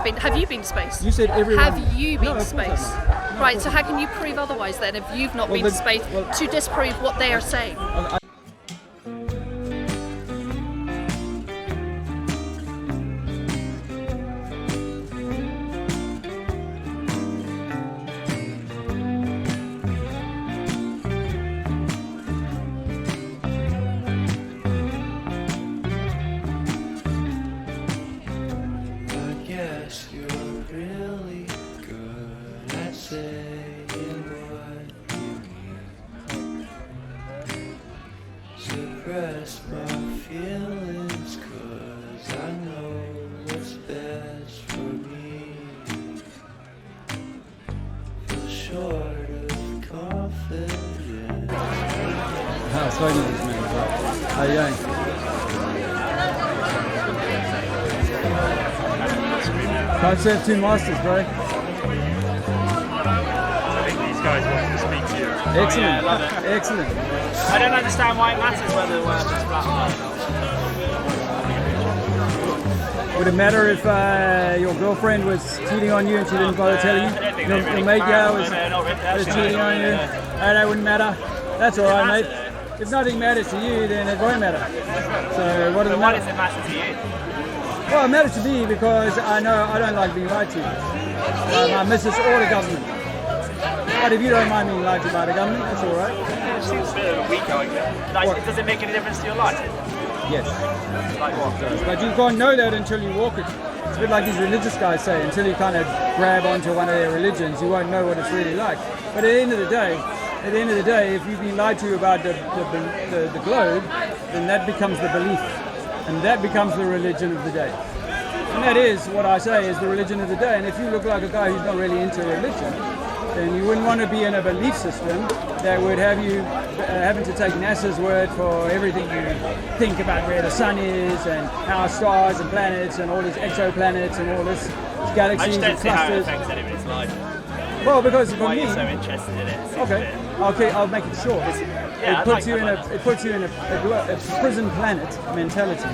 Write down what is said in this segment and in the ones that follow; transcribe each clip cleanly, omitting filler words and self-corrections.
have been. Have you been to space? You said everyone. Have you been No, to of course space? I've not. No, Right. of So course how can you prove otherwise then if you've not been then- to space to disprove what they are saying? I guess you're really good at saying what you mean. Suppress my feelings 'cause I know what's best for me. Feel short of confidence. I've spoken to this man as well. How are you going? Can't serve two masters, bro. I think these guys want to speak to you. Excellent. yeah, I love it. Excellent. I don't understand why it matters whether we're just flat or not. Would it matter if your girlfriend was cheating on you and she didn't bother telling I don't you? think Your, they really your mate care. was No, not really. was Actually, cheating on you? That wouldn't matter. That's all right, mate. If nothing matters to you, then it won't matter. So what does But it why matter? does it matter to you? Well, it matters to me because I know I don't like being lied to. My missus or the government. But if you don't mind being lied to by the government, that's all right. It seems a bit of a weak argument. Like, What? does it make any difference to your life? Yes. Like what? But you can't know that until you walk it. It's a bit like these religious guys say, until you kind of grab onto one of their religions, you won't know what it's really like. But at the end of the day, if you've been lied to about the globe, then that becomes the belief. And that becomes the religion of the day. And that is what I say is the religion of the day. And if you look like a guy who's not really into religion, then you wouldn't want to be in a belief system that would have you having to take NASA's word for everything you think about where the sun is and how stars and planets and all these exoplanets and all this I galaxies just and don't see how it clusters. affects anybody's life. Well, because for Why are me, you so interested in it? It seems a okay, bit- I'll make it short. Yeah, It puts you in a prison planet mentality,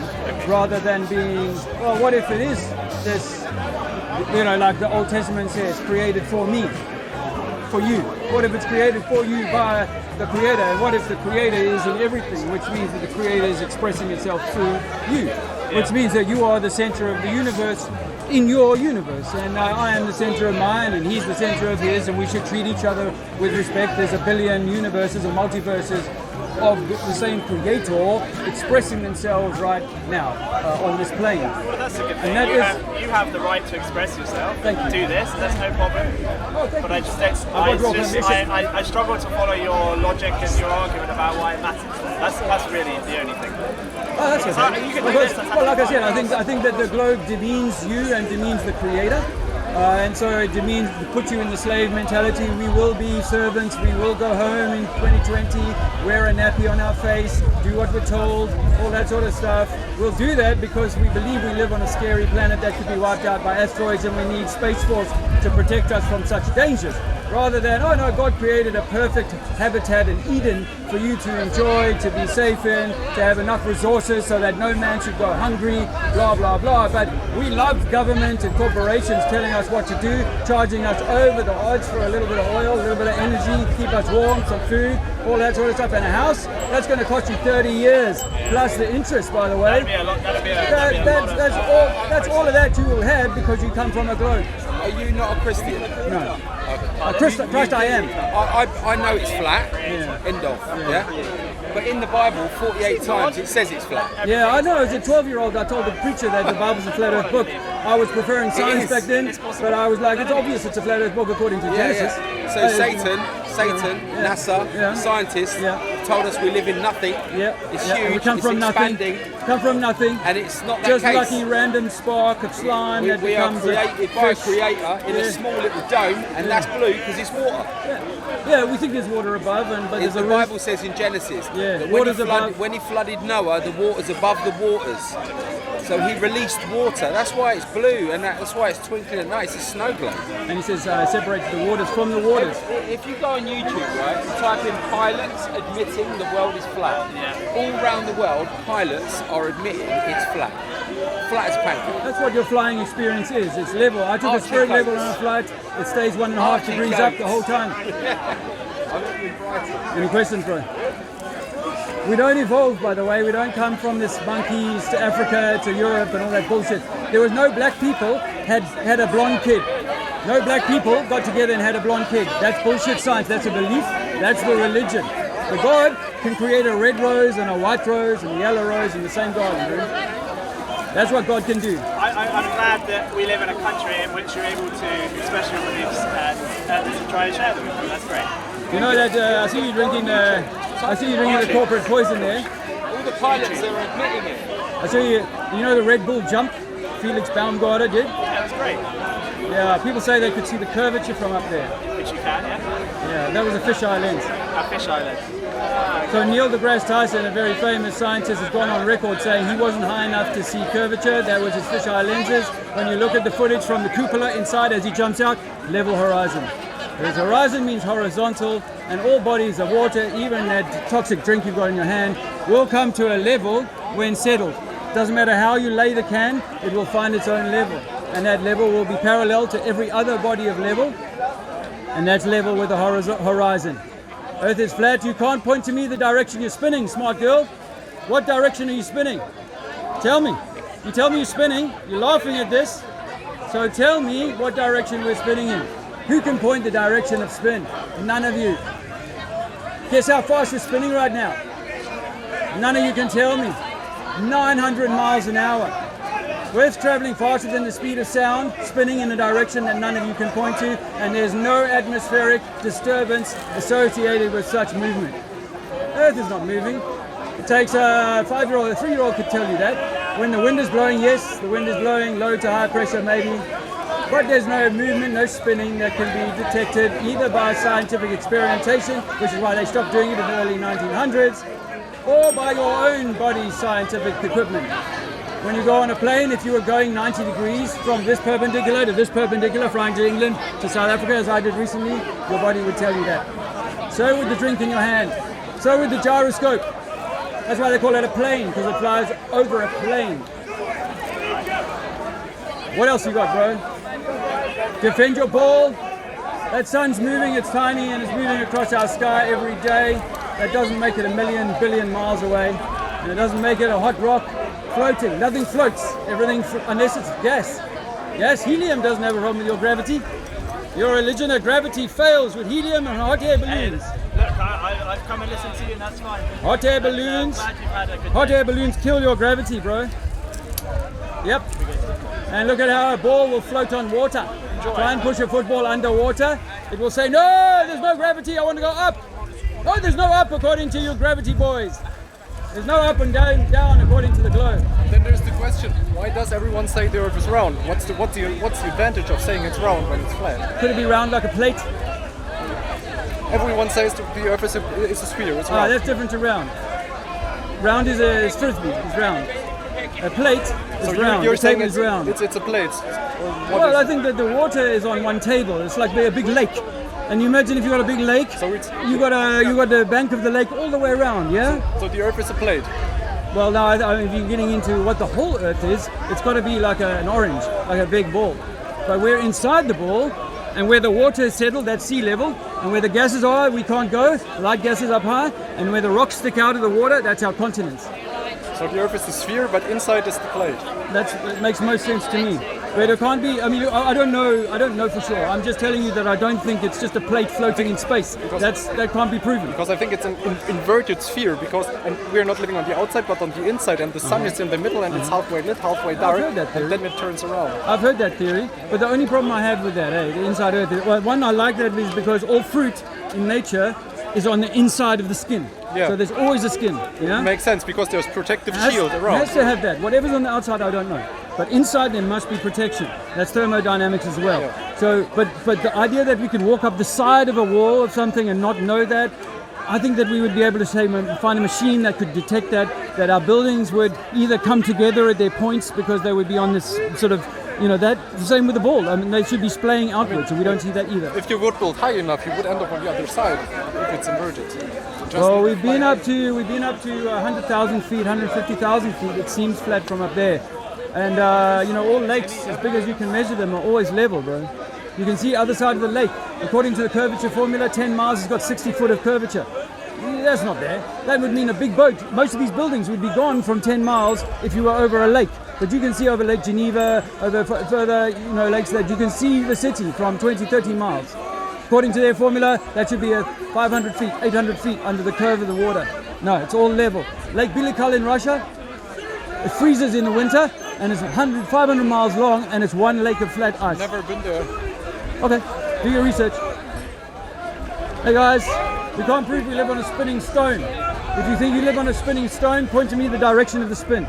rather than being, well, what if it is this, like the Old Testament says, created for me, for you? What if it's created for you by the Creator? And what if the Creator is in everything, which means that the Creator is expressing itself through you, which means that you are the center of the universe in your universe, and I am the center of mine, and he's the center of his, and we should treat each other with respect. There's a billion universes or multiverses of the same creator expressing themselves right now on this plane. Well, that's a good thing. And that You have the right to express yourself. Thank you. Do this, that's no problem. Thank But you. I just don't. I've got your permission. I struggle to follow your logic and your argument about why it matters. That's really the only thing. Oh, that's So okay. you can do Because, this, that's well, like I said, absolutely I think that the globe demeans you and demeans the Creator. And so it demeans, put you in the slave mentality. We will be servants. We will go home in 2020, wear a nappy on our face, do what we're told, all that sort of stuff. We'll do that because we believe we live on a scary planet that could be wiped out by asteroids, and we need Space Force to protect us from such dangers. Rather than, oh no, God created a perfect habitat in Eden for you to enjoy, to be safe in, to have enough resources so that no man should go hungry, blah, blah, blah. But we love government and corporations telling us what to do, charging us over the odds for a little bit of oil, a little bit of energy, keep us warm, some food, all that sort of stuff. And a house, that's going to cost you 30 years, plus the interest, by the way. That's all of that you will have because you come from a globe. Are you not a Christian? No. Christ I am. I know it's flat, end of, yeah? But in the Bible, 48 times it says it's flat. Yeah, I know. As a 12-year-old, I told the preacher that the Bible's a flat earth book. I was preferring science is. back then, but I was like, it's obvious it's a flat earth book according to Genesis. So Satan, NASA, scientists told us we live in nothing. It's huge, We come it's from expanding, nothing. Come from nothing. and it's not that Just case. lucky random spark of slime that We are becomes created by a fish. creator in a small little dome, and that's blue because it's water. Yeah, we think there's water above, but there's The a Bible says in Genesis that water's above. when he flooded Noah, the water's above the waters. So he released water. That's why it's blue, and that's why it's twinkling at night. It's a snow globe. And he says separates the waters from the waters. If you go on YouTube, right, and type in pilots admitting admitting the world is flat. All around the world, pilots are admitting it's flat. Flat as a pancake. That's what your flying experience is. It's level. I took a spirit level on a flight. It stays 1.5 degrees up the whole time. Any questions, bro? We don't evolve, by the way. We don't come from this monkeys to Africa to Europe and all that bullshit. There was no black people had a blonde kid. No black people got together and had a blonde kid. That's bullshit science. That's a belief. That's the religion. The God can create a red rose and a white rose and a yellow rose in the same garden, dude. That's what God can do. I'm glad that we live in a country in which you're able to express your beliefs and try and share them. That's great. You know that I see you drinking the corporate poison there. All the pilots are admitting it. I see you know the Red Bull jump Felix Baumgartner did? Yeah, that's great. Yeah, people say they could see the curvature from up there. Which you can, yeah. Yeah, that was a fisheye lens. A fisheye lens. So Neil deGrasse Tyson, a very famous scientist, has gone on record saying he wasn't high enough to see curvature. That was his fisheye lenses. When you look at the footage from the cupola inside as he jumps out, level horizon. Whereas horizon means horizontal, and all bodies of water, even that toxic drink you've got in your hand, will come to a level when settled. Doesn't matter how you lay the can, it will find its own level. And that level will be parallel to every other body of level, and that's level with the horizon. Earth is flat. You can't point to me the direction you're spinning, smart girl. What direction are you spinning? Tell me. You tell me you're spinning. You're laughing at this. So tell me what direction we're spinning in. Who can point the direction of spin? None of you. Guess how fast you're spinning right now? None of you can tell me. 900 miles an hour. Earth's traveling faster than the speed of sound, spinning in a direction that none of you can point to, and there's no atmospheric disturbance associated with such movement. Earth is not moving. It takes a 5-year-old, a 3-year-old could tell you that. When the wind is blowing, yes, the wind is blowing low to high pressure maybe, but there's no movement, no spinning that can be detected either by scientific experimentation, which is why they stopped doing it in the early 1900s, or by your own body's scientific equipment. When you go on a plane, if you were going 90 degrees from this perpendicular to this perpendicular, flying to England, to South Africa, as I did recently, your body would tell you that. So would the drink in your hand. So would the gyroscope. That's why they call it a plane, because it flies over a plane. What else you got, bro? Defend your ball. That sun's moving, it's tiny, and it's moving across our sky every day. That doesn't make it a million, billion miles away. And it doesn't make it a hot rock floating. Nothing floats. Everything, unless it's gas. Yes, helium doesn't have a problem with your gravity. Your religion of gravity fails with helium and hot air balloons. Look, I've come and listened to you, and that's fine. Hot air balloons. Hot air balloons kill your gravity, bro. Yep. And look at how a ball will float on water. Try and push a football underwater. It will say, no, there's no gravity. I want to go up. No, there's no up according to your gravity boys. There's no up and down according to the globe. Then there's the question: why does everyone say the Earth is round? What's the advantage of saying it's round when it's flat? Could it be round like a plate? Everyone says the Earth is a sphere. It's round. That's different to round. Round is frisbee. It's round. A plate is round. You're the saying table is round. it's a plate. Well, I think that the water is on one table. It's like a big lake. And you imagine if you got a big lake, So you got the bank of the lake all the way around, yeah? So the Earth is a plate. Well, now if you're getting into what the whole Earth is, it's got to be like an orange, like a big ball. But we're inside the ball, and where the water is settled, that's sea level, and where the gases are, we can't go. Light gases up high, and where the rocks stick out of the water, that's our continents. So the Earth is the sphere, but inside is the plate. That makes most sense to me. But it can't be. I mean, I don't know for sure. I'm just telling you that I don't think it's just a plate floating in space. That can't be proven. Because I think it's an inverted sphere, and we're not living on the outside but on the inside, and the sun is in the middle, and it's halfway lit, halfway dark, heard that theory. and then it turns around. I've heard that theory, but the only problem I have with that, the inside Earth, well, one, I like that is because all fruit in nature is on the inside of the skin. Yeah. So there's always a skin. Yeah. Makes sense because there's protective shield It around. has to have that. Whatever's on the outside, I don't know. But inside there must be protection. That's thermodynamics as well. Yeah. So, but the idea that we could walk up the side of a wall of something and not know that, I think that we would be able to find a machine that could detect that our buildings would either come together at their points because they would be on this sort of You know, that the same with the ball. I mean, they should be splaying outwards, and we don't see that either. If you would build high enough, you would end up on the other side if it's inverted. Just Well, we've been up to 100,000 feet, 150,000 feet. It seems flat from up there, and you know, all lakes, as big as you can measure them, are always level, bro. You can see other side of the lake. According to the curvature formula, 10 miles has got 60 foot of curvature. That's not there. That would mean a big boat. Most of these buildings would be gone from 10 miles if you were over a lake. But you can see over Lake Geneva, over further, you know, lakes that you can see the city from 20, 30 miles. According to their formula, that should be a 500 feet, 800 feet under the curve of the water. No, it's all level. Lake Bilikal in Russia, it freezes in the winter and it's 500 miles long and it's one lake of flat ice. never been there. Okay, do your research. Hey guys, we can't prove we live on a spinning stone. If you think you live on a spinning stone, point to me the direction of the spin.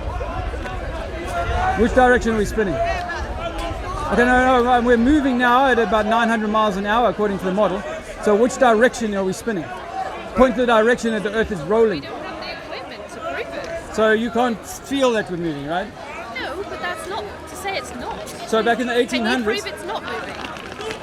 Which direction are we spinning? Okay, no, we're moving now at about 900 miles an hour according to the model. So which direction are we spinning? Point to the direction that the Earth is rolling. We don't have the equipment to prove it. So you can't feel that we're moving, right? No, but that's not to say it's not. So back in the Can you 1800s, prove it's not moving?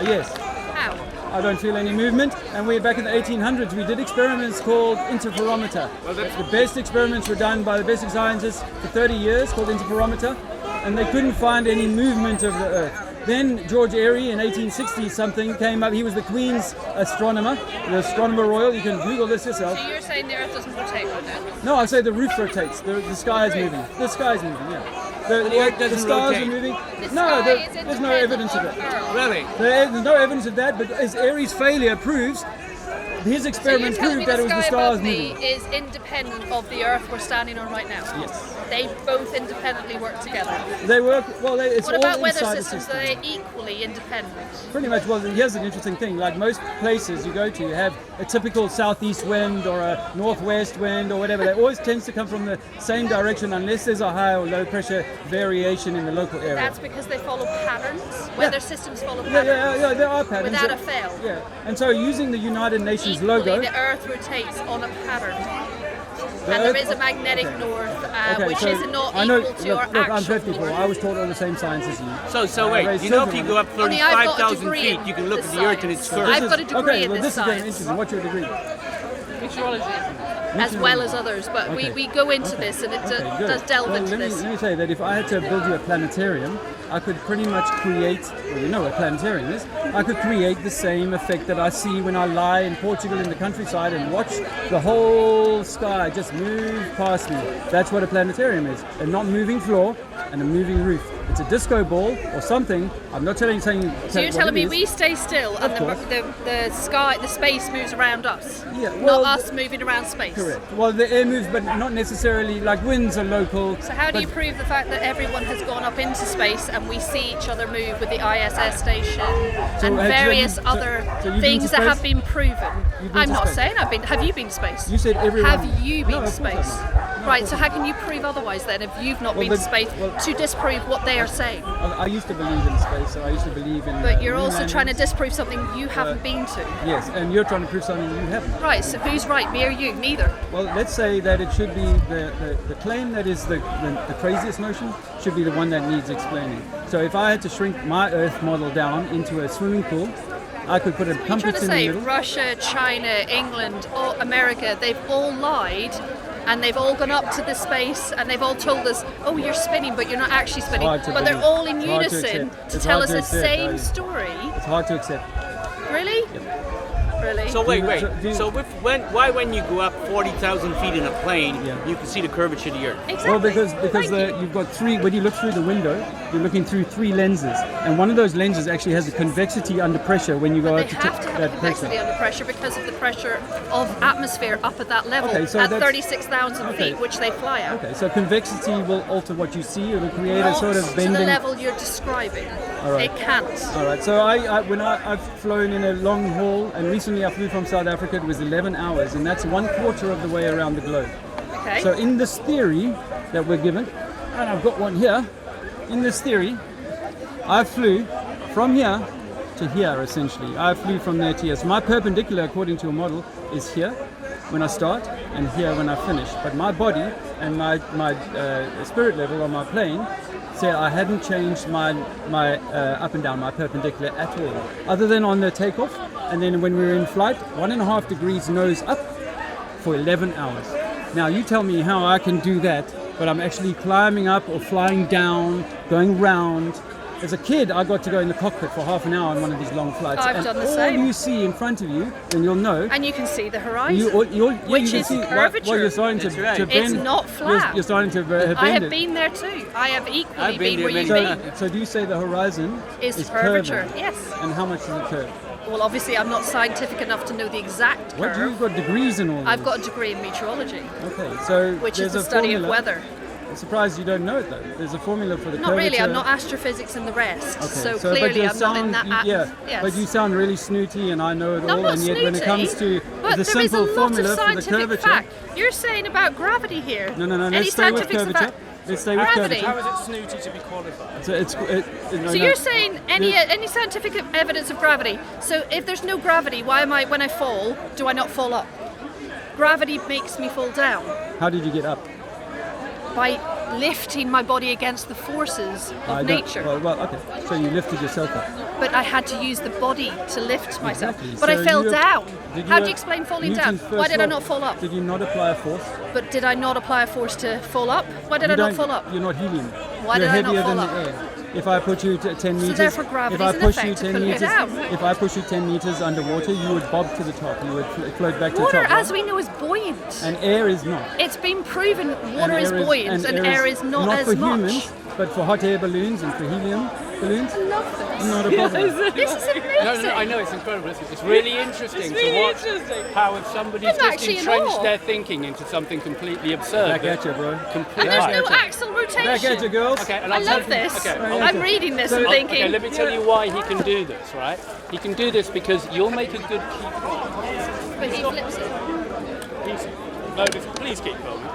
yes. How? I don't feel any movement, and we're back in the 1800s. We did experiments called interferometer. The best experiments were done by the best scientists for 30 years, called interferometer, and they couldn't find any movement of the Earth. Then George Airy in 1860 something came up. He was the Queen's astronomer, the astronomer royal. You can Google this yourself. So you're saying the Earth doesn't rotate right now? No, I say the roof rotates. The sky is moving. The sky is moving. Yeah. The Earth doesn't stars rotate. are moving. The No, sky is there's no evidence of it. Really? There's no evidence of that, but as Airy's failure proves, his So you're experiment telling me proved that it the was the sky stars above me moving. is independent of the Earth we're standing on right now? Yes. They both independently work together. They work, well, it's What all about weather inside the systems? system. Are they equally independent? Pretty much, well, here's an interesting thing. Like most places you go to, you have a typical southeast wind or a northwest wind or whatever. That always tends to come from the same direction unless there's a high or low pressure variation in the local area. That's because they follow patterns. Weather systems follow Yeah, patterns. yeah, there are patterns. Without a fail. Yeah, and so using the United Nations Equally, logo. the Earth rotates on a pattern. The And there Earth- is a magnetic okay. north, Okay, which so is not I know, equal to your look, I'm actual 54. north. I was taught all the same science as you. So I wait, raised you know if children you go up Only I've got a 35,000 degree feet, in you can look this at the Earth and science. its curve. I've got a degree okay, in well, this this is very science. interesting. What's your degree? As well as others, but Okay. we go into Okay. this and it Okay, good. does delve Well, into let me, this. let me say that if I had to build you a planetarium, I could pretty much create, well, you know what a planetarium is, I could create the same effect that I see when I lie in Portugal in the countryside and watch the whole sky just move past me. That's what a planetarium is. A not moving floor and a moving roof. It's a disco ball or something. I'm not saying So you're what telling it me is. we stay still and course. the sky, the space moves around us, Yeah, well, not us moving around space. Correct. Well, the air moves, but not necessarily, like winds are local. So how do you but- prove the fact that everyone has gone up into space and we see each other move with the ISS station and have you- various so- other so you've been things to that have space? been proven? You've been I'm to not space? saying I've been. Have you been to space? You said everyone. Have you been No, to of course space? I've not. No, Right, of so course how can you prove otherwise then if you've not Well, been the- to space well- to disprove what they are saying? I used to believe in space, so I used to believe in. But you're moon also trying to landings. disprove something you haven't been to. Yes, and you're trying to prove something you haven't. Right, so who's right, me or you? Neither. Well, let's say that it should be the claim that is the craziest notion should be the one that needs explaining. So if I had to shrink my Earth model down into a swimming pool, I could put a What are you trying compass to in the say? middle. Russia, China, England, America, they've all lied and they've all gone up to the space and they've all told us, oh, you're spinning, but you're not actually spinning. hard to But they're believe. all in It's hard to unison accept. to It's tell hard us to the accept, same right? story. It's hard to accept. Really? Really? So wait, Do you- So why when you go up 40,000 feet in a plane, Yeah. you can see the curvature of the Earth? Exactly. Well, because Thank you. you've got three. When you look through the window, you're looking through three lenses, and one of those lenses actually has a convexity under pressure when you go They up to have to have that convexity pressure. under pressure because of the pressure of atmosphere up at that level Okay, so at that's- 36,000 okay. feet, which they fly at. Okay, so convexity will alter what you see. It will create a Not sort of to the bending. level you're describing. All right. It can't. All right. So I've flown in a long haul, and recently I flew from South Africa. It was 11 hours, and that's 1/4 of the way around the globe. Okay. So in this theory that we're given, and I've got one here, in this theory, I flew from here to here essentially. I flew from there to here. So my perpendicular, according to a model, is here when I start and here when I finish. But my body and my spirit level on my plane said I hadn't changed my up and down, my perpendicular at all, other than on the takeoff, and then when we were in flight, 1.5 degrees nose up for 11 hours. Now you tell me how I can do that, but I'm actually climbing up or flying down, going round. As a kid, I got to go in the cockpit for half an hour on one of these long flights. I've and done the all same. you see in front of you, then you'll know. And you can see the horizon, Which which is curvature. Well, you're starting to bend. It's not flat. You're starting to bend I have it. been there too. I have equally I've been been where there you've many been. So do you say the horizon Is curvature, curving? yes. And how much does it curve? Well, obviously, I'm not scientific enough to know the exact What do you curve. got degrees in all I've this? got a degree in meteorology, Okay, so which there's is the a study formula. of weather. I'm surprised you don't know it though. There's a formula for the Not really. I'm curvature. not astrophysics and the rest. Okay, So but clearly, your I'm not in sound- that. Yeah, yes. but you sound really snooty, and I know it I'm all. not And yet, when it snooty, comes to but the there is a simple lot of formula for the scientific curvature, fact. You're saying about gravity here. no. Any Let's stay with scientific curvature. fact? Let's stay with Gravity. curvature. How is it snooty to be qualified? No, So you're saying any scientific evidence of gravity? So if there's no gravity, why am I when I fall? Do I not fall up? Gravity makes me fall down How did you get up? by lifting my body against the forces I of don't- nature. Well, okay. So you lifted yourself up. But I had to use the body to lift myself. Exactly. But So I fell you- down. Did How you- do you explain falling Newton's down? first Why did I law- not fall up? Did you not apply a force? But did I not apply a force to fall up? Why did You I not don't- fall up? You're not helium. Why You're did I not heavier fall than up? the air. If I put you to 10 meters, therefore gravity's if I an push effect you to 10 pull you meters, down. if I push you 10 meters underwater, you would bob to the top. You would float back to Water, the top. as we know, is buoyant. And air is not. It's been proven water And is air buoyant and air is not as for much. humans, but for hot air balloons and for helium balloons, I love this. not a problem. This is amazing. No, I know it's incredible. It's really interesting to watch how if somebody's I'm just actually in entrenched awe. their thinking into something completely absurd. Back at you, bro. Completely. And there's no Back axle rotation. Back at you, girls. Okay, and I I'll tell love you- this. Okay, I'm reading this So- and thinking. okay, let me tell you why he can do this, right? He can do this because you'll make a good key point. But he flips it. Please keep filming.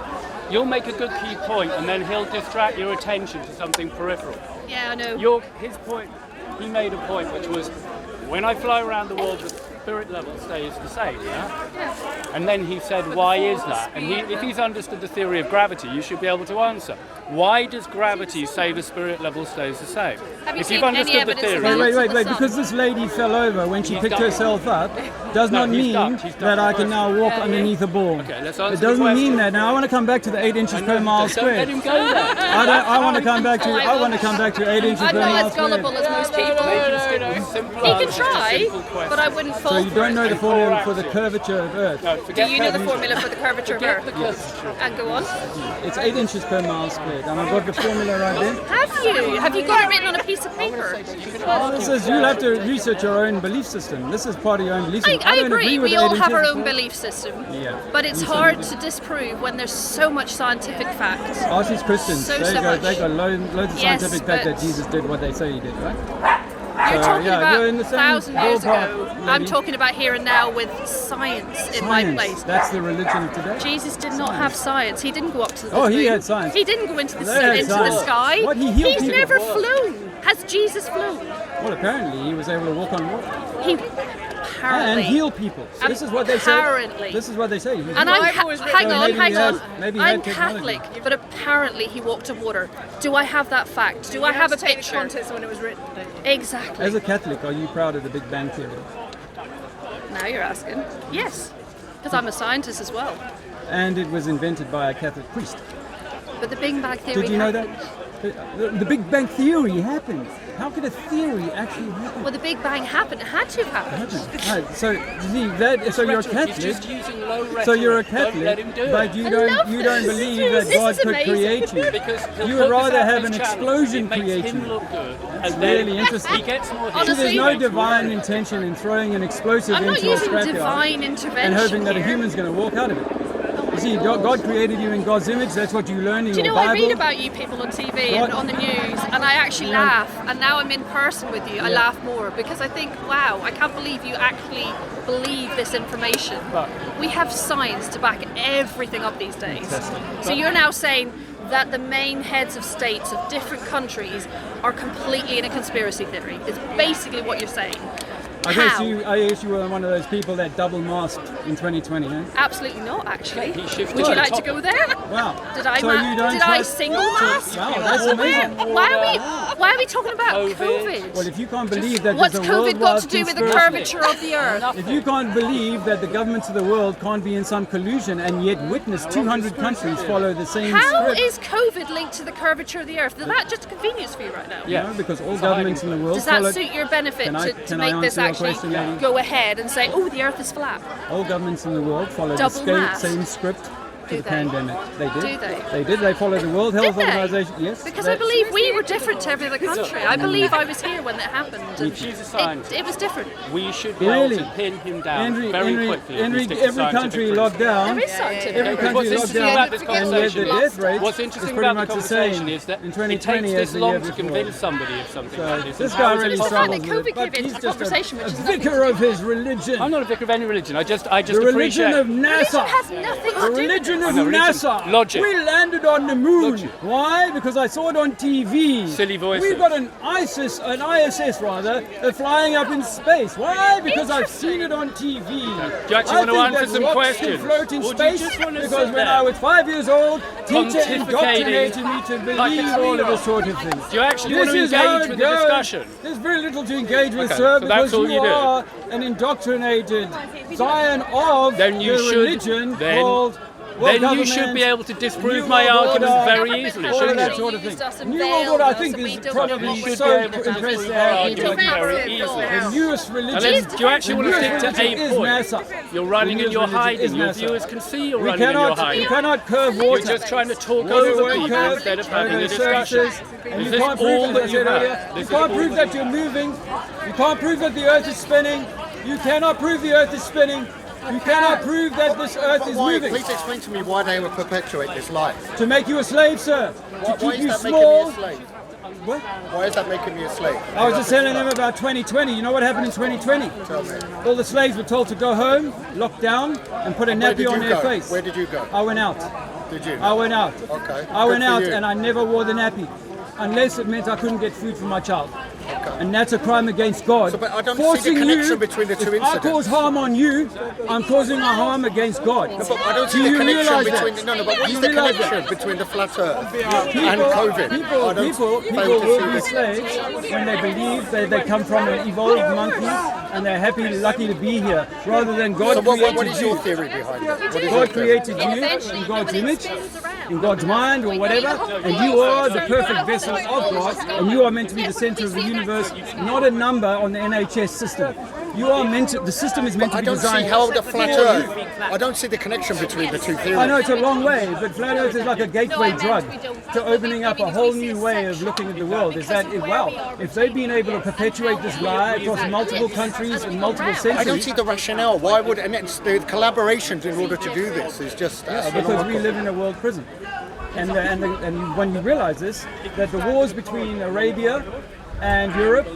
You'll make a good key point and then he'll distract your attention to something peripheral. Yeah, I know. His point, he made a point which was, when I fly around the world, the spirit level stays the same, yeah? And then he said, why is that? And if he's understood the theory of gravity, you should be able to answer. Why does gravity say the spirit level stays the same? Have you If seen you've any understood the evidence of theory, that? Wait. The sun. Because this lady fell over when she He's picked ducked. herself up, does No, not he's mean ducked. He's that ducked I can first. now walk underneath a ball. Okay, let's answer It the doesn't mean question. that. Now I want to come back to the 8 inches per mile Don't let him squared. go there. I want to come back to. I want to come back to 8 inches I'm per not mile as gullible squared. as most people. He can try, but I wouldn't fall So you for don't it. know the And formula four for the axes. curvature of Earth. No, Do forget you know the curvature. formula for the curvature of Forget Earth? the curvature. And go on. It's 8 inches per mile squared, and I've got the formula right there. Have you? Have you got it written on a piece of paper? This is you'll have to research your own belief system. This is part of your own belief I system. don't agree. with We 8 all have our inches. own belief system. Yeah. But it's hard to disprove when there's so much scientific fact. Ask these Christians. So they much. got loads of Yes, scientific fact but- that Jesus did what they say he did, right? You're talking yeah, you're in the about same 1,000 years ago. ballpark, I'm lady. talking about here and now with science in my Science. place. That's the religion of today. Jesus did not have science. He didn't go up to the Oh, he moon. had science. He didn't go into the, They had into the science. sky. What, he healed He's people? never flown. Has Jesus flown? Well, apparently he was able to walk on water He and apparently. heal people. So this is what they say. Apparently. This is what they say. He And healed I'm people. hang So on, maybe hang he on. has- maybe he had I'm technology. Catholic, but apparently he walked on water. Do I have that fact? Do I have a picture? Context when it was written. Exactly. As a Catholic, are you proud of the Big Bang Theory? Now you're asking. Yes, because I'm a scientist as well. And it was invented by a Catholic priest. But the Big Bang Theory. Did you know happened. that? The Big Bang Theory happened. How could a theory actually happen? Well, the Big Bang happened. It had to happen. Right, so see that. So you're a He's Catholic. just using low rhetoric. So you're a Don't let him Catholic, do it. but you I don't love believe this. that This God is could amazing. create you. Because he'll You put would this rather out on have his an channel. explosion It makes create him you. look good. That's And then really interesting. He gets more. Honestly, There's no makes divine more. intention in throwing an explosive I'm not into a using scrapyard divine intervention and hoping that a here. human's going to walk out of it. You see, God created you in God's image. That's what you learn in Do you your know, I Bible. read about you people on TV What? and on the news, and I actually Yeah. laugh. And now I'm in person with you, I Yeah. laugh more because I think, wow, I can't believe you actually believe this information. But- We have science to back everything up these days. Fantastic. So you're now saying that the main heads of states of different countries are completely in a conspiracy theory. Is basically what you're saying. I How? guess you were one of those people that double masked in 2020, eh? Absolutely not, actually. He shifted Would to you the like to top. go there? Wow. Did I, So you don't did I trust- single mask? Wow, that's amazing. Why are we talking about COVID? Well, if you can't believe that What's there's a COVID worldwide got to do with the conspiracy- curvature of the earth? If you can't believe that the governments of the world can't be in some collusion and yet witness 200 countries follow the same How script, is COVID linked to the curvature of the earth? Is that just a convenience for you right now? Yeah. because all governments in the world Does that follow. suit your benefit Can I- to can I make this answer your actually question, lady? go ahead and say, oh, the earth is flat? All governments in the world follow Double the mask. same script to Do the they? pandemic. They did. Do they? They did. They followed the World Health Did they? Organization. Yes. Because I believe we were different to every other country. I believe I was here when that happened. And She's a scientist. it was different. We should be able Really? to pin him down very quickly. if we stick to every scientific country proof. locked down. There is scientific. Every Because country what's locked interesting down, about this and yet the conversation, death rate what's is interesting pretty about the much the same conversation is that in it 2020 takes as this the long year to before. convince somebody of something like this. This And how guy is it really It's possible? fine struggles that with it, COVID but came he's into just conversation, which is a nothing. vicar of his religion. I'm not a vicar of any religion. I just The appreciate religion of Religion NASA. has nothing The to do with religion it. of know, religion. NASA. Logic. We landed on the moon. Logic. Why? Because I saw it on TV. Silly voices. We've got an ISS rather, flying up in space. Why? Because I've seen it on TV. Do you actually want to answer some questions? Can float in Or do you space just want to because sit when there I was 5 years old, teacher pontificating indoctrinated me to like believe a all of three-year-old? this sort of things. Do you actually want to This is how engage it with the goes. discussion? There's very little to engage with, Okay, sir, so that's because all you do. are an indoctrinated scion of Then you the should- religion then- called. Then you should be able to disprove my argument very easily, all of shouldn't that you? sort of thing. Used us and New veiled World Order, I us think, and we is don't probably know You should so be able to impressed disprove to my have argument very easily. the newest religion. Unless, do you actually want to stick to religion a is point? NASA. You're running The and you're newest religion hiding. is Your NASA. viewers can see you're We running and you're cannot, hiding. you cannot curve You're water. just trying to talk Water over won't people curve, instead of having a over discussion. surfaces, and Is you this can't prove, all as that I you said have? earlier, This you is can't all prove that that you're moving. You can't prove that the earth is spinning. You cannot prove the earth is spinning. You cannot prove that this earth is Why? moving. Please explain to me why they would perpetuate this lie. To make you a slave, sir. To Why keep is you that small. making me a slave? What? Why is that making me a slave? I was just telling them about 2020. You know what happened in 2020? Tell me. All the slaves were told to go home, lock down, and put a Where did nappy on you their go? face. Where did you go? I went out. Did you? I went out. Okay. I went Good for out you. and I never wore the nappy. Unless it meant I couldn't get food for my child. And that's a crime against God. So, but I don't see Forcing the connection you, between the two if I incidents. cause harm on you, I'm causing a harm against God. No, but I don't Do see the you connection realise between. that? No, no. But what Do is you the realise connection that? between the flat Earth People, and COVID? people I don't fail will to be see this. slaves when they believe that they come from an evolved monkey and they're happy, lucky to be here, rather than God So created what is you. your theory behind it? What is your God theory? created you in God's image, in God's mind or whatever, and you are the perfect vessel of God, and you are meant to be the center of the universe, not a number on the NHS system. You are meant to, the system is meant I to be don't see designed how the flat for you. Earth. I don't see the connection between the two theories. I know it's a long way, but flat earth is like a gateway drug to opening up a whole new way of looking at the world. Is that, wow, if they've been able to perpetuate this lie across multiple countries and multiple I don't centuries, see the rationale. Why would and it's the collaborations in order to do this is just because we live in a world prison. And when you realize this, that the wars between Arabia and Europe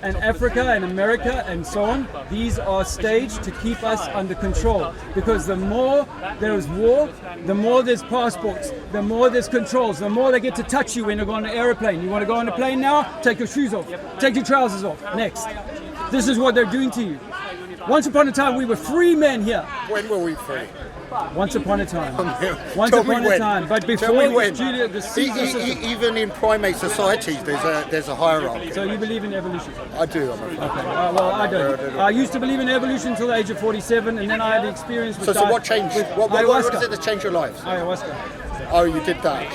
and Africa and America and so on, these are staged to keep us under control. Because the more there is war, the more there's passports, the more there's controls, the more they get to touch you when you go on an aeroplane. You want to go on a plane now? Take your shoes off. Take your trousers off. Next. This is what they're doing to you. Once upon a time, we were free men here. When were we free? Once upon a time. Once Tell me upon a when. time. But Tell before me the when. studio, the Caesar system. Even in primate societies, there's a hierarchy. So you believe in evolution? I do. I'm afraid. Okay. Well, I don't. I used to believe in evolution until the age of 47, and then I had the experience with So what changed? with What ayahuasca. is it that changed your lives? Ayahuasca. Oh, you did that.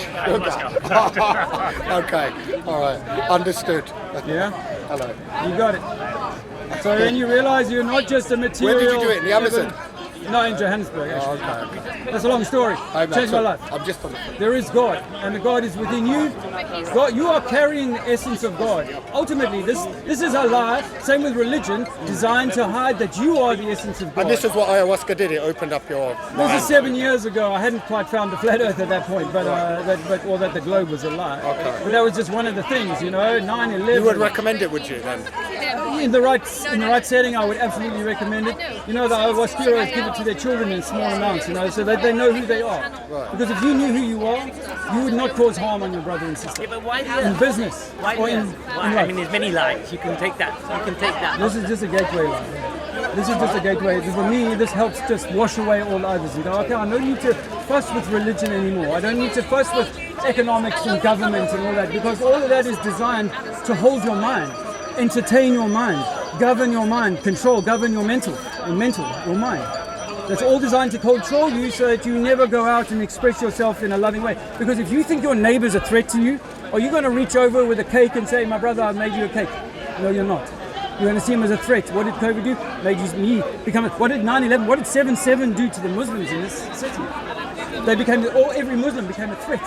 Okay. All right. Understood. Yeah. Hello. You got it. So then you realise you're not just a material. Where did you do it? In the Amazon? No, in Johannesburg. Actually. Oh, okay. That's a long story. Changed my life. I'm just on the. There is God, and the God is within you. God, you are carrying the essence of God. Ultimately, this is a lie. Same with religion, designed to hide that you are the essence of God. And this is what ayahuasca did. It opened up your This mind. is 7 years ago. I hadn't quite found the flat Earth at that point, or that the globe was a lie. Okay. But that was just one of the things, 9/11. You would recommend it, would you? Then In the right setting, I would absolutely recommend it. The ayahuasca is given it to their children in small amounts, so that they know who they are. Right. Because if you knew who you are, you would not cause harm on your brother and sister. But why In business or in Why? I life. mean, there's many lights. You can take that. This is just a gateway line. This is just a gateway. For me, this helps just wash away all others. You go, okay, I don't need to fuss with religion anymore. I don't need to fuss with economics and government and all that, because all of that is designed to hold your mind, entertain your mind, govern your mind, govern your mental, your mind. That's all designed to control you so that you never go out and express yourself in a loving way. Because if you think your neighbor's a threat to you, are you going to reach over with a cake and say, my brother, I made you a cake? No, you're not. You're going to see him as a threat. What did COVID do? Made me become what did 9/11, what did 7/7 do to the Muslims in this city? They became, every Muslim became a threat,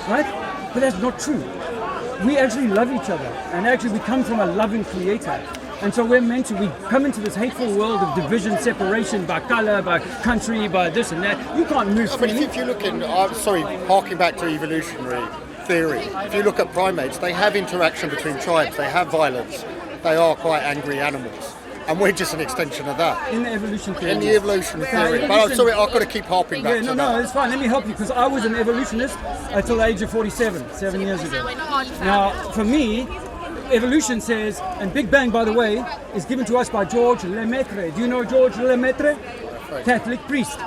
right? But that's not true. We actually love each other, and actually we come from a loving creator. And so we come into this hateful world of division, separation by color, by country, by this and that. You can't move I mean, freely. if you look in, harking back to evolutionary theory, if you look at primates, they have interaction between tribes, they have violence, they are quite angry animals. And we're just an extension of that. In the evolution theory. In the evolution theory. But I'm sorry, I've got to keep harping back to that. No, it's fine. Let me help you, because I was an evolutionist until the age of 47, 7 years ago. Now, for me, evolution says, and Big Bang, by the way, is given to us by George Lemaitre. Do you know George Lemaitre? Catholic priest.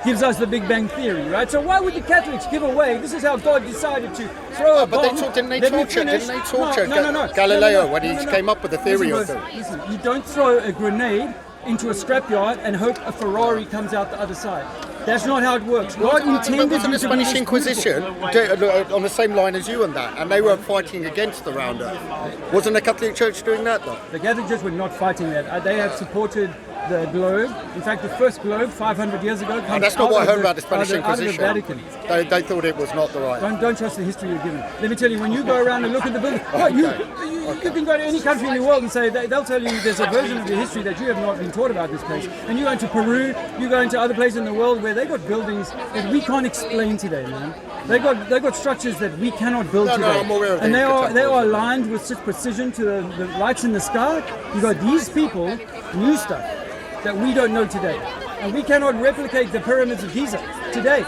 Gives us the Big Bang theory, right? So why would the Catholics give away? This is how God decided to throw a bomb. But didn't they torture Galileo when he came up with the theory of them? Listen, you don't throw a grenade into a scrapyard and hope a Ferrari comes out the other side. That's not how it works. God intended Wasn't the you to be Spanish Inquisition on the same line as you and that, and they were fighting against the Round Earth? Wasn't the Catholic Church doing that though? The Catholic Church were not fighting that. They have supported the globe. In fact, the first globe 500 years ago. That's not what I heard about the Spanish Out Inquisition. of the Vatican. They thought it was not the right. Don't trust the history you're given. Let me tell you, when you go around and look at the building, you can go to any country in the world and say they'll tell you there's a version of the history that you have not been taught about this place. And you go into Peru, you go into other places in the world where they got buildings that we can't explain today, man. They got structures that we cannot build today. I'm aware of and they that. are aligned with such precision to the lights in the sky. You got these people knew stuff that we don't know today. And we cannot replicate the pyramids of Giza today.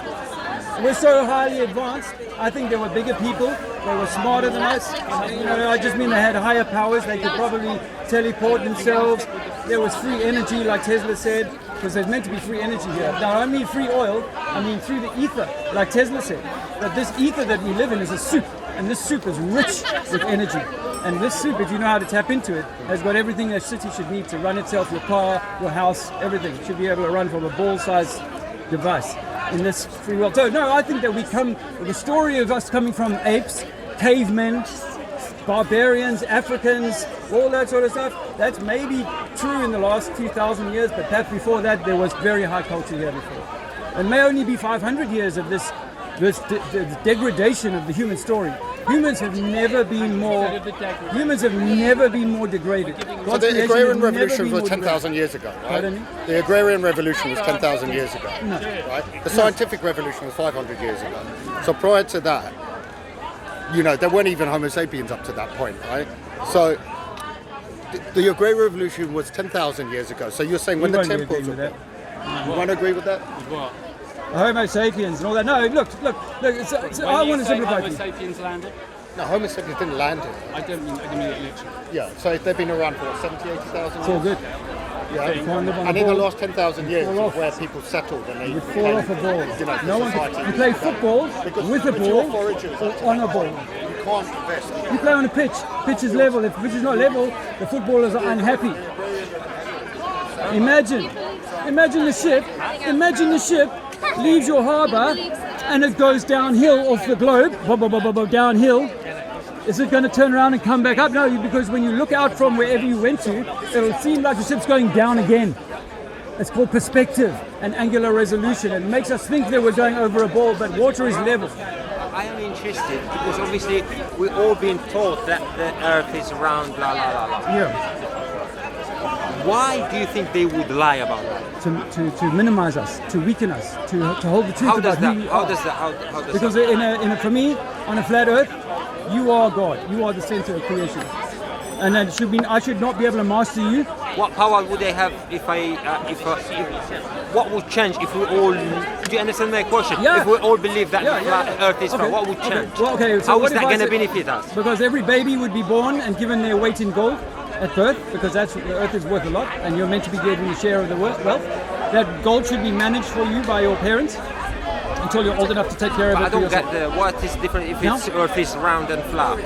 We're so highly advanced. I think there were bigger people. They were smarter than us. I just mean they had higher powers. They could probably teleport themselves. There was free energy, like Tesla said, because there's meant to be free energy here. Now, I don't mean free oil. I mean through the ether, like Tesla said. That this ether that we live in is a soup, and this soup is rich with energy. And this soup, if you know how to tap into it, has got everything a city should need to run itself, your car, your house, everything. It should be able to run from a ball-sized device in this free world. So, no, I think that the story of us coming from apes, cavemen, barbarians, Africans, all that sort of stuff, that's maybe true in the last 2,000 years, but perhaps before that, there was very high culture here before. It may only be 500 years of this degradation of the human story. Humans have never been more degraded. So the agrarian revolution was 10,000 years ago, right? Pardon me? The agrarian revolution was 10,000 years ago, No. right? The scientific revolution was 500 years ago. So prior to that, there weren't even Homo sapiens up to that point, right? So the agrarian revolution was 10,000 years ago. So you're saying when the temples were built. You won't agree with that? What? Homo sapiens and all that. No, look. I want to simplify Homo it. sapiens landed? No, Homo sapiens didn't land here. I don't mean it literally. Yeah, so they've been around for 70, 80,000 years? It's all good. Yeah. You can't live on And a in the ball. last 10,000 years Fall is off. where people settled and they You fall off a ball. No one. society. You play football with a it's your ball foragers. or on a ball. You can't invest. You play on a pitch. Pitch is level. If the pitch is not level, the footballers are unhappy. Imagine the ship leaves your harbour and it goes downhill off the globe, downhill. Is it going to turn around and come back up? No, because when you look out from wherever you went to, it'll seem like the ship's going down again. It's called perspective and angular resolution. It makes us think that we're going over a ball, but water is level. I am interested because obviously we've all been taught that the earth is round, blah, blah, blah, blah. Yeah. Why do you think they would lie about that? To minimize us, to weaken us, to hold the truth about who you are. How does that? Because for me, on a flat earth, you are God. You are the center of creation. And I should not be able to master you. what power would they have if what would change if we all? Do you understand my question? Yeah. If we all believe that the Earth is flat, what would Okay. change? Well, okay, so How what is if that I going to say- benefit us? Because every baby would be born and given their weight in gold at birth, because the Earth is worth a lot, and you're meant to be getting a share of the wealth. That gold should be managed for you by your parents until you're old enough to take care of But it I for don't yourself. get what is different if No? it's Earth is round and flat.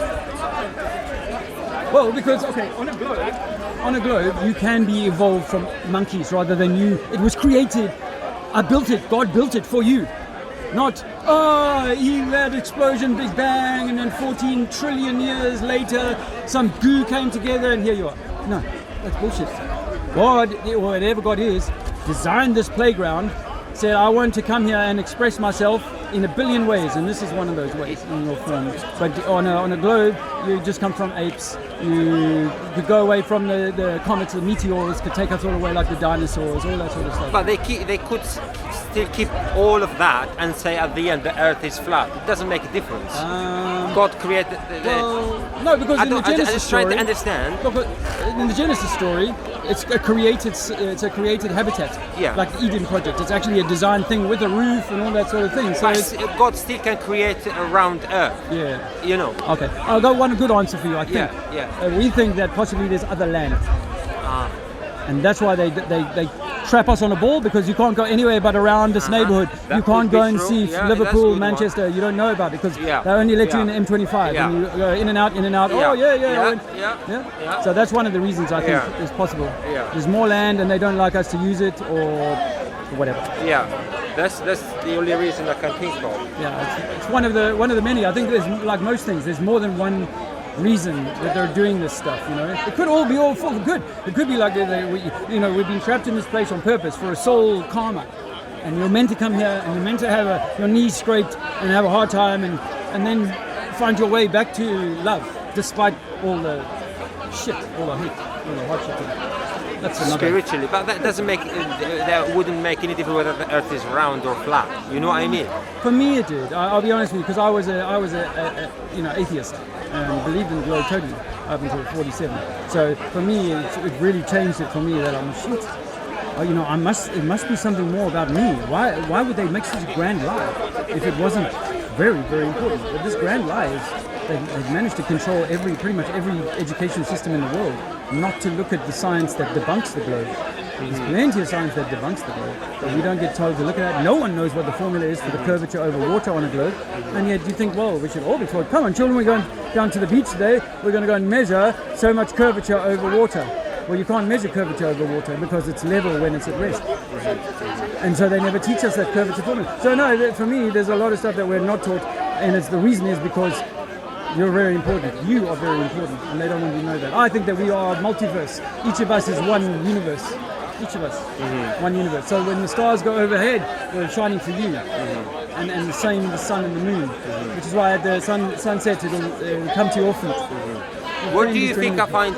Well, because on a globe, you can be evolved from monkeys rather than you. It was created. I built it. God built it for you. Not, that explosion, Big Bang, and then 14 trillion years later, some goo came together and here you are. No, that's bullshit. God, or whatever God is, designed this playground, said, I want to come here and express myself in a billion ways, and this is one of those ways in your form. But on a globe, you just come from apes. You could go away from the comets, the meteors, could take us all away like the dinosaurs, all that sort of stuff. But they could still keep all of that and say at the end the Earth is flat. It doesn't make a difference. God created. No, because in the Genesis I just trying story, to understand. Look, in the Genesis story, it's a created habitat, Yeah. like the Eden Project. It's actually a design thing with a roof and all that sort of thing. So it's, God still can create a round Earth. yeah. You know. Okay, I've got one good answer for you. I think. Yeah. We think that possibly there's other land, and that's why they trap us on a ball, because you can't go anywhere but around this neighborhood. That you can't could go be and true. see Yeah, that's a Liverpool, good Manchester. You don't know about it because Yeah. they only let you in Yeah. the M25 Yeah. and you go in and out, in and out. Yeah. Oh yeah. Yeah. So that's one of the reasons I think Yeah. is possible. Yeah. There's more land and they don't like us to use it or whatever. Yeah. That's the only reason I can think of. Yeah, it's one of the many. I think there's, like most things, there's more than one reason that they're doing this stuff. You know, it could all be all for good. It could be like we've been trapped in this place on purpose for a soul karma, and you're meant to come here and you're meant to have your knees scraped and have a hard time and then find your way back to love, despite all the shit, all the hate, all the hardship. That's another. Spiritually, but that doesn't make that wouldn't make any difference whether the Earth is round or flat. You know what I mean? For me, it did. I'll be honest with you, because I was a atheist and believed in the globe totally up until 47. So for me, it really changed it for me that I'm shit. It must be something more about me. Why would they make such a grand lie if it wasn't very, very important? But this grand lie is they've managed to control pretty much every education system in the world not to look at the science that debunks the globe. There's plenty of science that debunks the globe, but we don't get told to look at it. No one knows what the formula is for the curvature over water on a globe, and yet you think, well, we should all be taught, come on children, we're going down to the beach today, we're going to go and measure so much curvature over water. Well, you can't measure curvature over water because it's level when it's at rest. And so they never teach us that curvature formula. So no, for me, there's a lot of stuff that we're not taught, and the reason is because you're very important. You are very important, and they don't want you to know that. I think that we are multiverse. Each of us is one universe. Each of us, one universe. So when the stars go overhead, they're shining for you, and the same the sun and the moon, which is why at the sunset it'll come to your feet. What do you think I find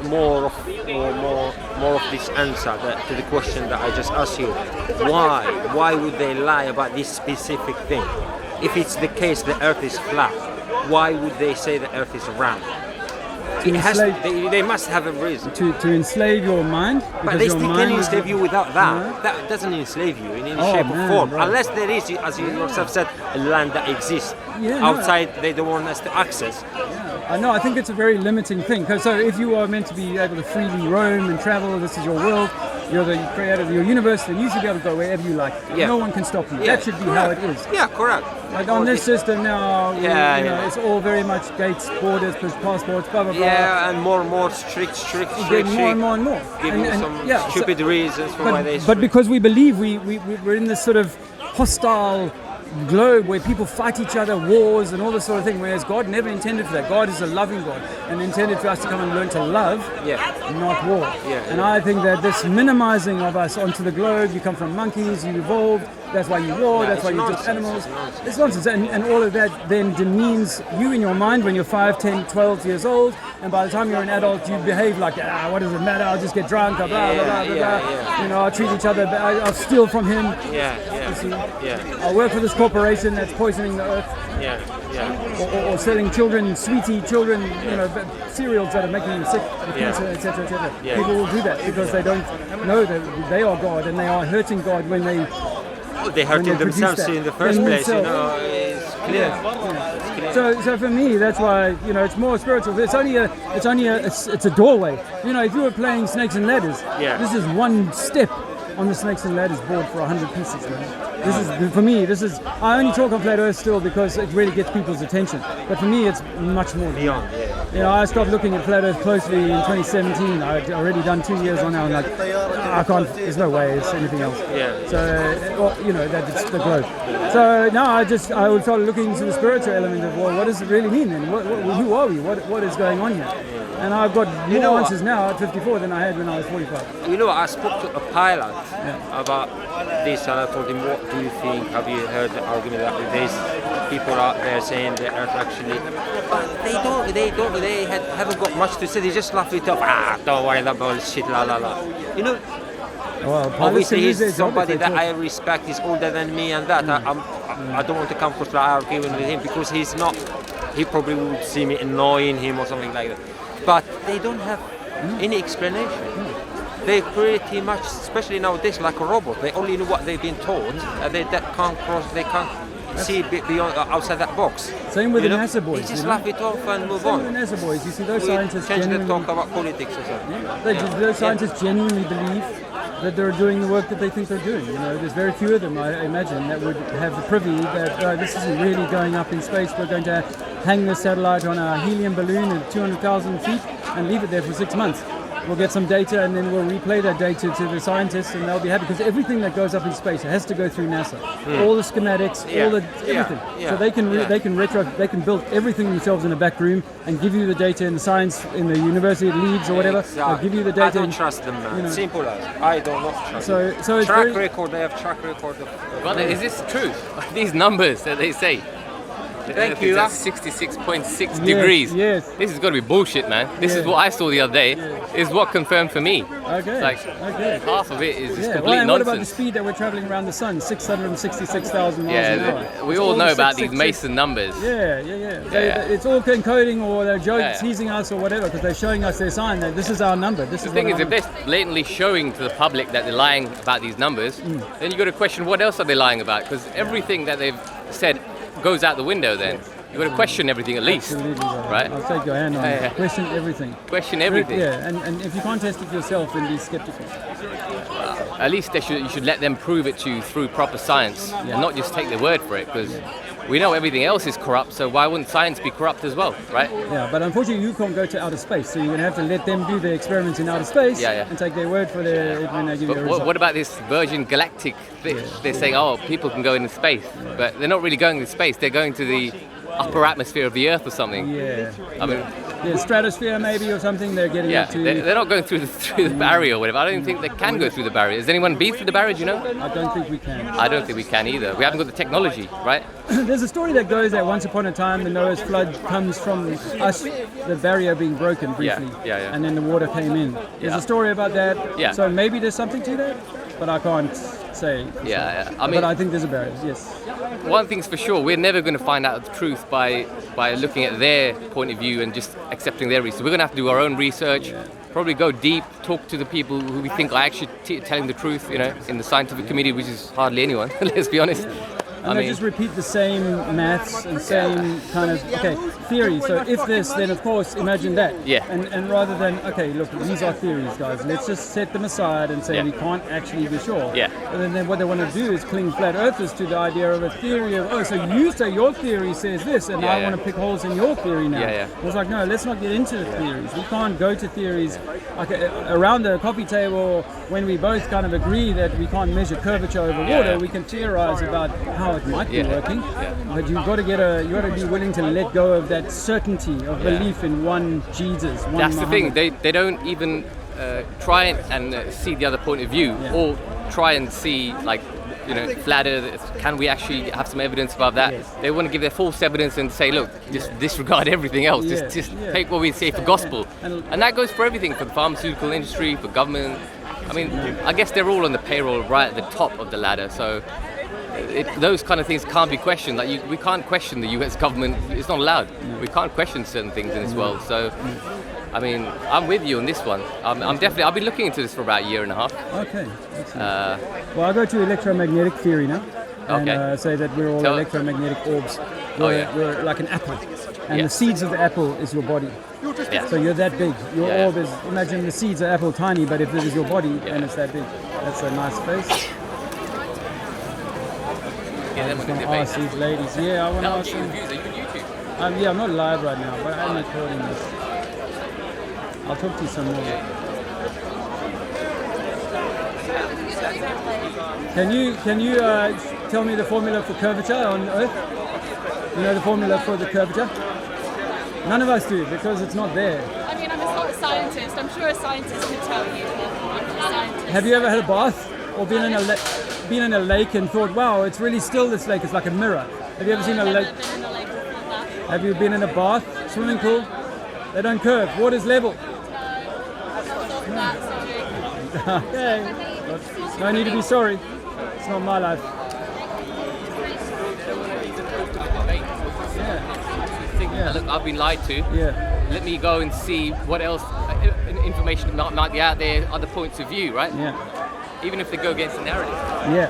more of this answer to the question that I just asked you? Why would they lie about this specific thing? If it's the case the Earth is flat, why would they say the Earth is round? They must have a reason. To enslave your mind. But they still can enslave you without that. That doesn't enslave you in any shape or form. Right. Unless there is, as you yourself said, a land that exists outside they don't want us to access. I know, I think it's a very limiting thing. So if you are meant to be able to freely roam and travel, this is your world, you're the creator of your universe, then you should be able to go wherever you like. Yeah. No one can stop you. Yeah, That should be correct. how it is. Yeah, correct. Like on this system now, it's all very much gates, borders, passports, blah, blah, blah. Yeah, and more strict. Getting more and more and more. Giving some stupid reasons for why they... But because we believe we're in this sort of hostile globe where people fight each other, wars and all this sort of thing, whereas God never intended for that. God is a loving God and intended for us to come and learn to love, not war. And I think that this minimizing of us onto the globe, you come from monkeys, you evolved, that's why you war, No, that's why it's you nonsense, just animals. it's nonsense. It's nonsense, and all of that then demeans you in your mind when you're 5, 10, 12 years old, and by the time you're an adult, you behave like, what does it matter? I'll just get drunk, blah, blah, blah, blah, blah. You know, I'll treat each other, I'll steal from him. You see? I'll work for this corporation that's poisoning the earth. Or selling children, sweetie children, you know, cereals that are making them sick, cancer, etc., etc. People will do that because they don't know that they are God and they are hurting God when they. They're hurting themselves in the first place, you know. It's clear. It's clear. So for me, that's why, you know, it's more spiritual. It's a doorway. You know, if you were playing Snakes and Ladders, this is one step on the Snakes and Ladders board for 100 pieces, man. This is, for me, I only talk on Flat Earth still because it really gets people's attention. But for me, it's much more beyond. You know, I stopped looking at Flat Earth closely in 2017. I'd already done 2 years on now. I'm like, I can't, there's no way it's anything else. So, well, you know, that's the globe. So now I would start looking into the spiritual element of, well, what does it really mean then? Who are we? What is going on here? And I've got more answers now at 54 than I had when I was 45. You know, I spoke to a pilot about this, and I told him, what do you think? Have you heard the argument that there's people out there saying the Earth actually... But they haven't got much to say. They just laugh it off. Don't worry about bullshit, la la la. You know, well, obviously he's somebody that I respect. He's older than me and that. I don't want to come across like arguing with him because he's not... He probably would see me annoying him or something like that. But they don't have any explanation. They pretty much, especially nowadays, like a robot. They only know what they've been taught, and they can't see beyond outside that box. Same with the NASA boys. They just laugh it off and move on. Same with the NASA boys. You see, those scientists change genuinely the talk about politics or something. Those scientists genuinely believe that they're doing the work that they think they're doing. You know, there's very few of them, I imagine, that would have the privy that this isn't really going up in space. We're going to hang the satellite on a helium balloon at 200,000 feet and leave it there for 6 months. We'll get some data and then we'll replay that data to the scientists and they'll be happy because everything that goes up in space has to go through NASA. All the schematics, everything. So they can build everything themselves in a back room and give you the data in the science in the University of Leeds or whatever. They'll give you the data. I don't trust them, man. You know. Simple as I do not trust them. So it's track record. They have track record. Brother, is this true? These numbers that they say. Thank you. That's 66.6 degrees. Yes. This is got to be bullshit, man. This is what I saw the other day. Is what confirmed for me. Okay. Like half of it is just complete and nonsense. what about the speed that we're traveling around the sun? 666,000 miles an hour. We all know about these Mason numbers. It's all encoding or they're teasing us or whatever because they're showing us their sign that this is our number. The thing is, if they're blatantly showing to the public that they're lying about these numbers, then you got to question what else are they lying about? Because everything that they've said goes out the window then. You've got to question everything at least. Absolutely, right? I'll take your hand on it. Question everything. Question everything. Yeah, and if you can't test it yourself, then be skeptical. At least you should let them prove it to you through proper science and not just take their word for it because we know everything else is corrupt, so why wouldn't science be corrupt as well, right? Yeah, but unfortunately you can't go to outer space, so you're going to have to let them do their experiments in outer space and take their word for when they give you a result. What about this Virgin Galactic thing? They're saying, people can go into space, but they're not really going to space, they're going to the upper atmosphere of the Earth or something. I mean, stratosphere maybe or something. They're getting into. They're not going through the barrier or whatever. I don't even think they can go through the barrier. Has anyone been through the barrier? Do you know? I don't think we can. I don't think we can either. We haven't got the technology, right? There's a story that goes that once upon a time the Noah's flood comes from us, the barrier being broken briefly, and then the water came in. There's a story about that. Yeah. So maybe there's something to that, but I can't say. But I think there's a barrier. Yes. One thing's for sure, we're never going to find out the truth by looking at their point of view and just accepting their research. We're going to have to do our own research, probably go deep, talk to the people who we think are actually telling the truth, in the scientific community, which is hardly anyone, let's be honest. And they just repeat the same maths and same kind of theory. So if this, then of course imagine that. And rather than look, these are theories, guys. Let's just set them aside and say we can't actually be sure. And then what they want to do is cling flat earthers to the idea of a theory of so you say your theory says this, and I want to pick holes in your theory now. It's like no, let's not get into the theories. We can't go to theories around the coffee table when we both kind of agree that we can't measure curvature over water. We can theorize about how it might be working, but you've got to be willing to let go of that certainty of belief in one Jesus. One That's Muhammad. the thing. They don't even try and see the other point of view, or try and see flat Earth, can we actually have some evidence about that? Yes. They want to give their false evidence and say, look, just disregard everything else. Yeah, Just yeah. take what we say for gospel. And- And that goes for everything, for the pharmaceutical industry, for government. I mean, I guess they're all on the payroll right at the top of the ladder. So those kind of things can't be questioned. Like we can't question the US government. It's not allowed. We can't question certain things in this world. So, I mean, I'm with you on this one. I'm definitely. I've been looking into this for about a year and a half. Okay. Well, I'll go to electromagnetic theory now. And Okay. say that we're all Tell- electromagnetic orbs. Oh, yeah. We're like an apple. And Yeah. the seeds of the apple is your body. Yeah. So you're that big. Your Yeah. orb is, imagine the seeds are apple tiny, but if it is your body, then it's that big. That's a nice face. Yeah, them with the Ask debate. these ladies. Yeah, I want to Now, ask views, them. are you on YouTube? Yeah, I'm not live right now, but I'm recording this. I'll talk to you some more. Can you tell me the formula for curvature on Earth? You know the formula for the curvature? None of us do because it's not there. I mean, I'm not a scientist. I'm sure a scientist could tell you. I'm not a scientist. Have you ever had a bath or been in a lake and thought, wow, it's really still this lake. It's like a mirror. Have you ever seen a lake? I've never been in a lake before that. Have you been in a bath, swimming pool? They don't curve. Water's level. Okay. No need to be sorry. It's not my life. Yeah. Look, I've been lied to. Yeah. Let me go and see what else information might be out there, other points of view, right? Yeah. Even if they go against the narrative. Yeah.